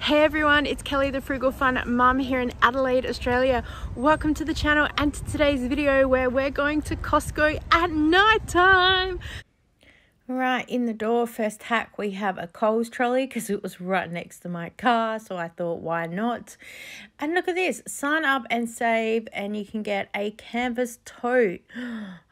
Hey everyone, it's Kelly the Frugal Fun Mum here in Adelaide, Australia. Welcome to the channel and to today's video where we're going to Costco at night time. Right in the door, first hack, we have a Coles trolley because it was right next to my car, so I thought why not. And look at this, sign up and save and you can get a canvas tote.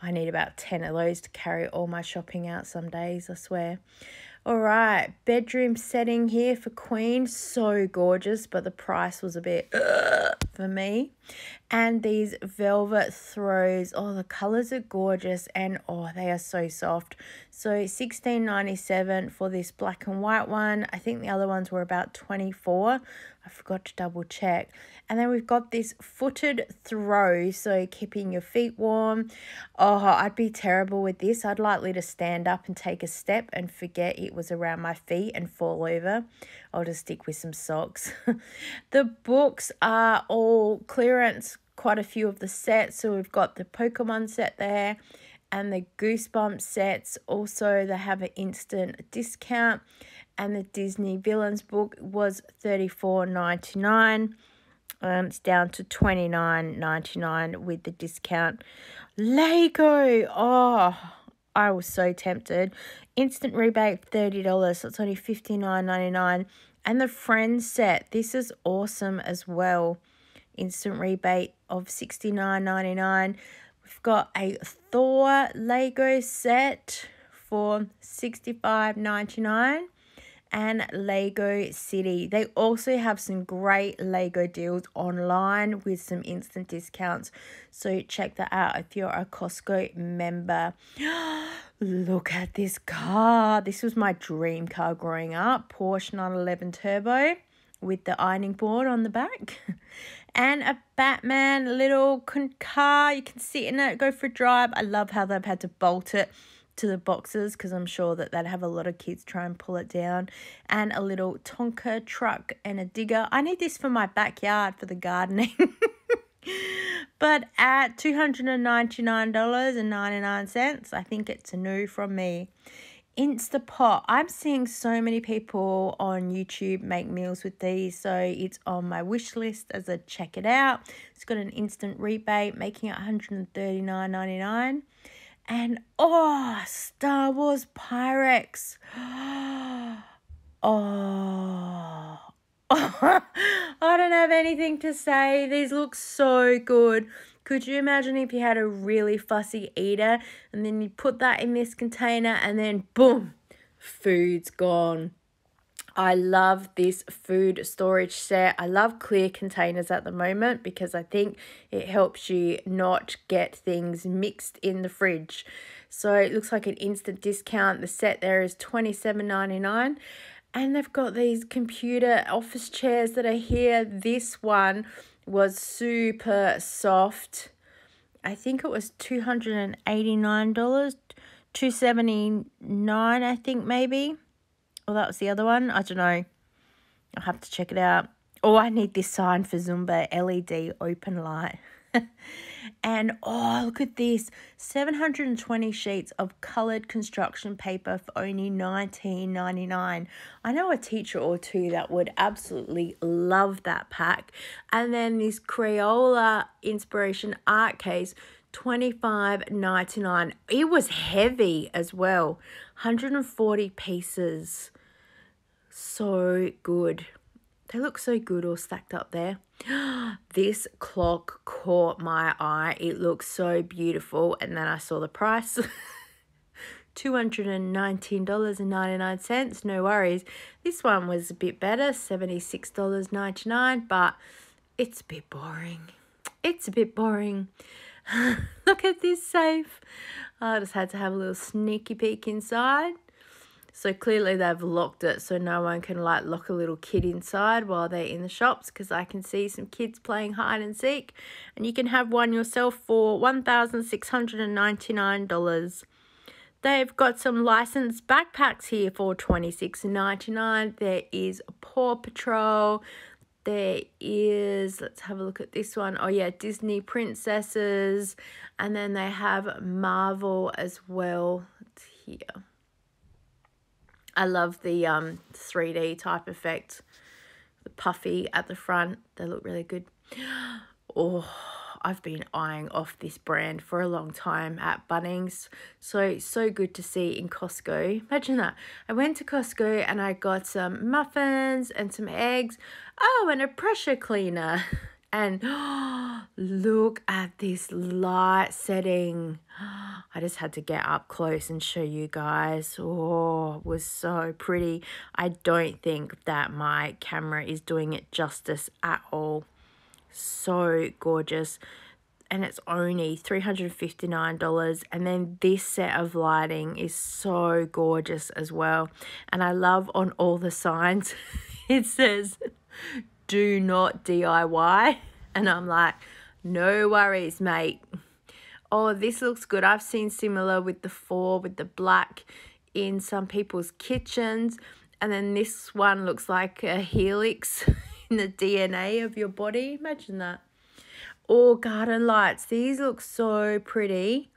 I need about 10 of those to carry all my shopping out some days, I swear. All right, bedroom setting here for Queen. So gorgeous, but the price was a bit for me. And these velvet throws. Oh, the colors are gorgeous and oh, they are so soft. So $16.97 for this black and white one. I think the other ones were about $24. I forgot to double check. And then we've got this footed throw, so keeping your feet warm. Oh, I'd be terrible with this. I'd likely to stand up and take a step and forget it was around my feet and fall over. I'll just stick with some socks. The books are all clearance, quite a few of the sets. So we've got the Pokemon set there and the Goosebumps sets. Also, they have an instant discount. And the Disney Villains book was $34.99. It's down to $29.99 with the discount. Lego. Oh, I was so tempted. Instant rebate, $30. So it's only $59.99. And the Friends set. This is awesome as well. Instant rebate of $69.99. We've got a Thor Lego set for $65.99. And Lego City. They also have some great Lego deals online with some instant discounts. So check that out if you're a Costco member. Look at this car. This was my dream car growing up. Porsche 911 Turbo with the ironing board on the back. And a Batman little car. You can sit in it, go for a drive. I love how they've had to bolt it to the boxes because I'm sure that they'd have a lot of kids try and pull it down. And a little Tonka truck and a digger. I need this for my backyard for the gardening. But at $299.99, I think it's a no from me. Instapot. I'm seeing so many people on YouTube make meals with these, so it's on my wish list as a check it out. It's got an instant rebate, making it $139.99. And, oh, Star Wars Pyrex. Oh, I don't have anything to say. These look so good. Could you imagine if you had a really fussy eater and then you put that in this container and then boom, food's gone. I love this food storage set. I love clear containers at the moment because I think it helps you not get things mixed in the fridge. So it looks like an instant discount. The set there is $27.99. And they've got these computer office chairs that are here. This one was super soft. I think it was $289, $279, I think maybe. Oh, that was the other one. I don't know. I'll have to check it out. Oh, I need this sign for Zumba LED open light. And, oh, look at this. 720 sheets of coloured construction paper for only $19.99. I know a teacher or two that would absolutely love that pack. And then this Crayola Inspiration art case, $25.99. It was heavy as well. 140 pieces. So good. They look so good all stacked up there. This clock caught my eye. It looks so beautiful. And then I saw the price. $219.99. No worries. This one was a bit better. $76.99. But it's a bit boring. It's a bit boring. Look at this safe. I just had to have a little sneaky peek inside. So clearly they've locked it so no one can like lock a little kid inside while they're in the shops, because I can see some kids playing hide and seek. And you can have one yourself for $1,699. They've got some licensed backpacks here for $26.99. There is Paw Patrol. There is, let's have a look at this one. Oh yeah, Disney Princesses. And then they have Marvel as well. It's here. I love the 3D type effect. The puffy at the front. They look really good. Oh, I've been eyeing off this brand for a long time at Bunnings. So good to see in Costco. Imagine that. I went to Costco and I got some muffins and some eggs. Oh, and a pressure cleaner. And look at this light setting. I just had to get up close and show you guys. Oh, it was so pretty. I don't think that my camera is doing it justice at all. So gorgeous. And it's only $359. And then this set of lighting is so gorgeous as well. And I love on all the signs it says do not DIY, and I'm like, no worries, mate. Oh, this looks good. I've seen similar with the 4 with the black in some people's kitchens, and then this one looks like a helix in the DNA of your body. Imagine that. Oh, garden lights. These look so pretty.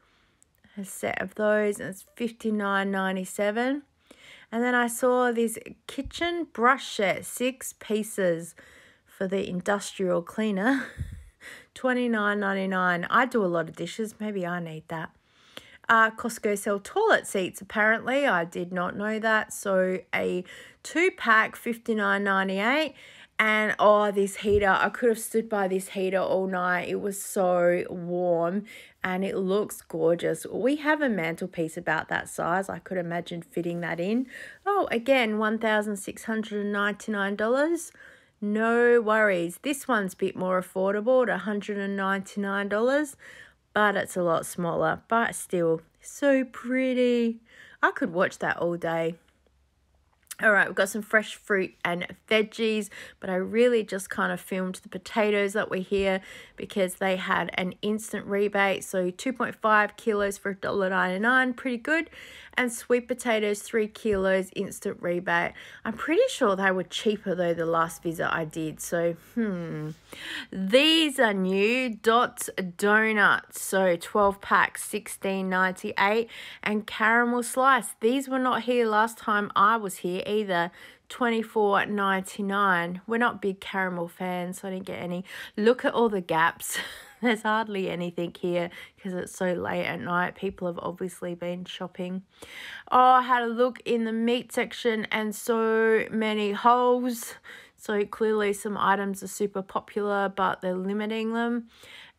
A set of those, and it's $59.97. And then I saw this kitchen brush set, 6 pieces for the industrial cleaner, $29.99. I do a lot of dishes. Maybe I need that. Costco sell toilet seats, apparently. I did not know that. So a 2-pack, $59.98. And oh, this heater, I could have stood by this heater all night. It was so warm and it looks gorgeous. We have a mantelpiece about that size. I could imagine fitting that in. Oh, again, $1,699. No worries. This one's a bit more affordable at $199, but it's a lot smaller, but still so pretty. I could watch that all day. All right, we've got some fresh fruit and veggies, but I really just kind of filmed the potatoes that were here because they had an instant rebate. So 2.5 kilos for $1.99, pretty good. And sweet potatoes, 3 kilos, instant rebate. I'm pretty sure they were cheaper though the last visit I did. So, These are new Dots donuts. So 12 packs, $16.98. And caramel slice. These were not here last time I was here either. $24.99. We're not big caramel fans, so I didn't get any. Look at all the gaps. There's hardly anything here because it's so late at night. People have obviously been shopping. Oh, I had a look in the meat section and so many holes. So clearly some items are super popular, but they're limiting them.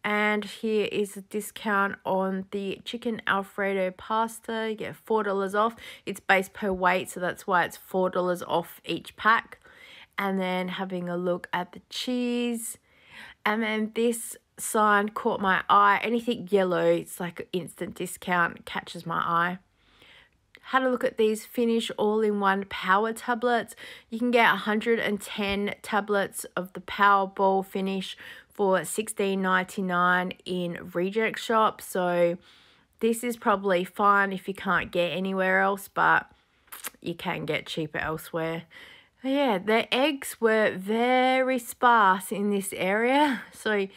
And here is a discount on the chicken Alfredo pasta. You get $4 off. It's based per weight, so that's why it's $4 off each pack. And then having a look at the cheese. And then this sign caught my eye. Anything yellow, it's like an instant discount. It catches my eye. Had a look at these Finish all-in-one power tablets. You can get 110 tablets of the Powerball Finish for $16.99 in Reject Shop. So this is probably fine if you can't get anywhere else, but you can get cheaper elsewhere. Yeah, the eggs were very sparse in this area. So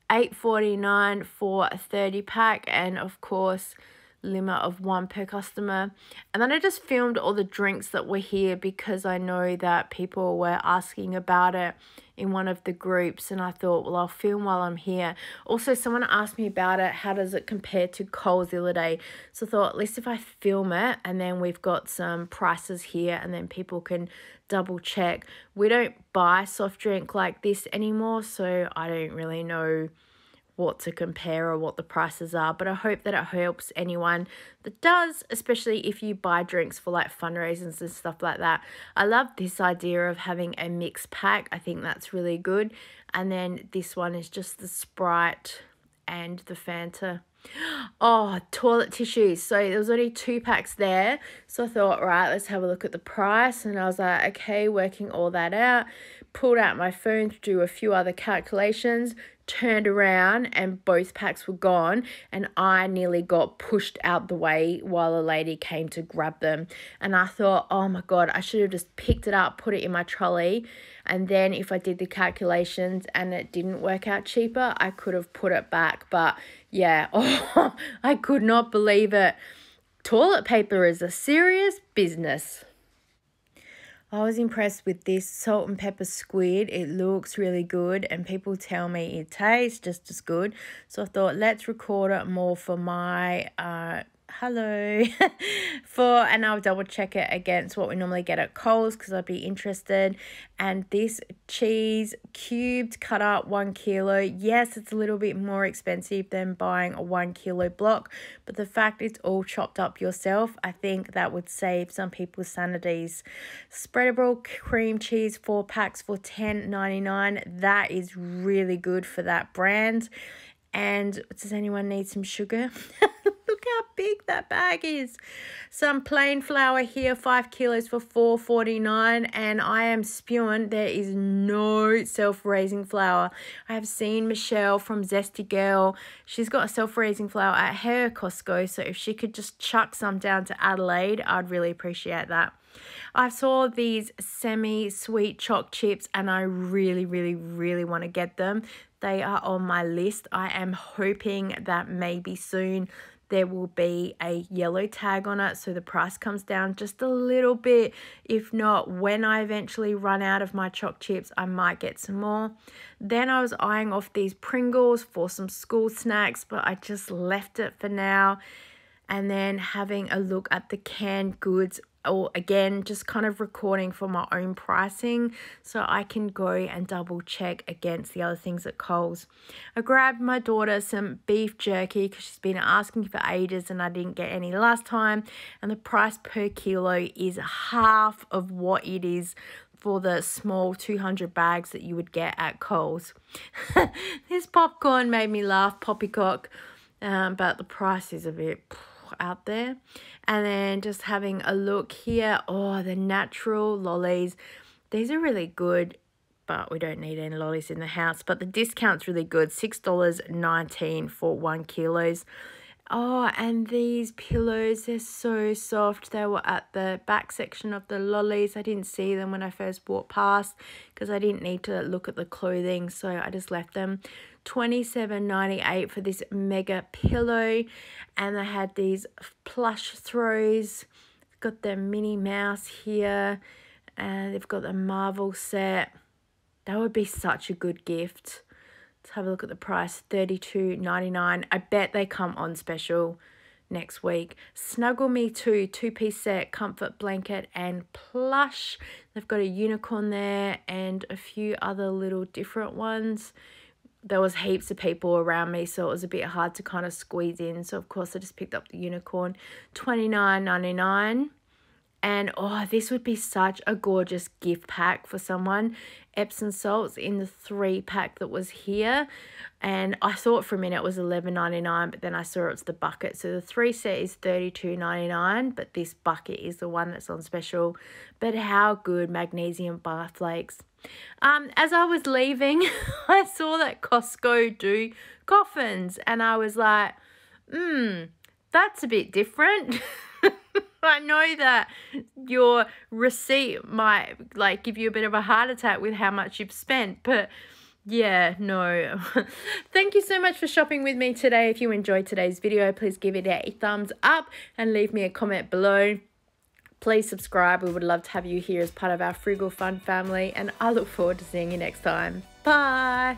$8.49 for a 30 pack, and of course limit of 1 per customer. And then I just filmed all the drinks that were here because I know that people were asking about it in one of the groups, and I thought, well, I'll film while I'm here. Also, someone asked me about it, how does it compare to Coles the other day? So I thought, at least if I film it, and then we've got some prices here and then people can double check. We don't buy soft drink like this anymore, so I don't really know what to compare or what the prices are, but I hope that it helps anyone that does, especially if you buy drinks for like fundraisers and stuff like that. I love this idea of having a mixed pack. I think that's really good. And then this one is just the Sprite and the Fanta. Oh, toilet tissues. So there was only 2 packs there, so I thought, right, let's have a look at the price. And I was like, okay, working all that out, pulled out my phone to do a few other calculations, turned around and both packs were gone, and I nearly got pushed out the way while a lady came to grab them. And I thought, oh my god, I should have just picked it up, put it in my trolley, and then if I did the calculations and it didn't work out cheaper, I could have put it back. But yeah, oh, I could not believe it. Toilet paper is a serious business. I was impressed with this salt and pepper squid. It looks really good and people tell me it tastes just as good. So I thought, let's record it more for my hello and I'll double check it against what we normally get at Coles because I'd be interested. And this cheese cubed cut up 1 kilo, yes, it's a little bit more expensive than buying a 1 kilo block, but the fact it's all chopped up yourself, I think that would save some people's sanities. Spreadable cream cheese 4 packs for $10.99. That is really good for that brand. And does anyone need some sugar? Look how big that bag is. Some plain flour here, 5 kilos for $4.49, and I am spewing. There is no self-raising flour. I have seen Michelle from Zesty Girl. She's got a self-raising flour at her Costco, so if she could just chuck some down to Adelaide, I'd really appreciate that. I saw these semi-sweet choc chips and I really want to get them. They are on my list. I am hoping that maybe soon there will be a yellow tag on it so the price comes down just a little bit. If not, when I eventually run out of my choc chips, I might get some more. Then I was eyeing off these Pringles for some school snacks, but I just left it for now. And then having a look at the canned goods, or again, just kind of recording for my own pricing so I can go and double check against the other things at Coles. I grabbed my daughter some beef jerky because she's been asking for ages and I didn't get any last time. And the price per kilo is half of what it is for the small 200 bags that you would get at Coles. This popcorn made me laugh, poppycock, but the price is a bit out there. And then just having a look here, oh, the natural lollies, these are really good, but we don't need any lollies in the house, but the discount's really good, $6.19 for 1 kilos. Oh, and these pillows, they're so soft. They were at the back section of the lollies. I didn't see them when I first walked past because I didn't need to look at the clothing, so I just left them. $27.98 for this mega pillow. And they had these plush throws. Got the Minnie Mouse here, and they've got the Marvel set. That would be such a good gift. Let's have a look at the price, $32.99. I bet they come on special next week. Snuggle Me Too, 2-piece set, comfort blanket and plush. They've got a unicorn there and a few other little different ones. There was heaps of people around me, so it was a bit hard to kind of squeeze in. So, of course, I just picked up the unicorn, $29.99. And, oh, this would be such a gorgeous gift pack for someone. Epsom salts in the 3-pack that was here. And I thought for a minute it was $11.99, but then I saw it's the bucket. So the 3 set is $32.99, but this bucket is the one that's on special. But how good, magnesium bar flakes. As I was leaving, I saw that Costco do coffins. And I was like, that's a bit different. I know that your receipt might like give you a bit of a heart attack with how much you've spent, but yeah, no. Thank you so much for shopping with me today. If you enjoyed today's video, please give it a thumbs up and leave me a comment below. Please subscribe. We would love to have you here as part of our Frugal Fun family, and I look forward to seeing you next time. Bye.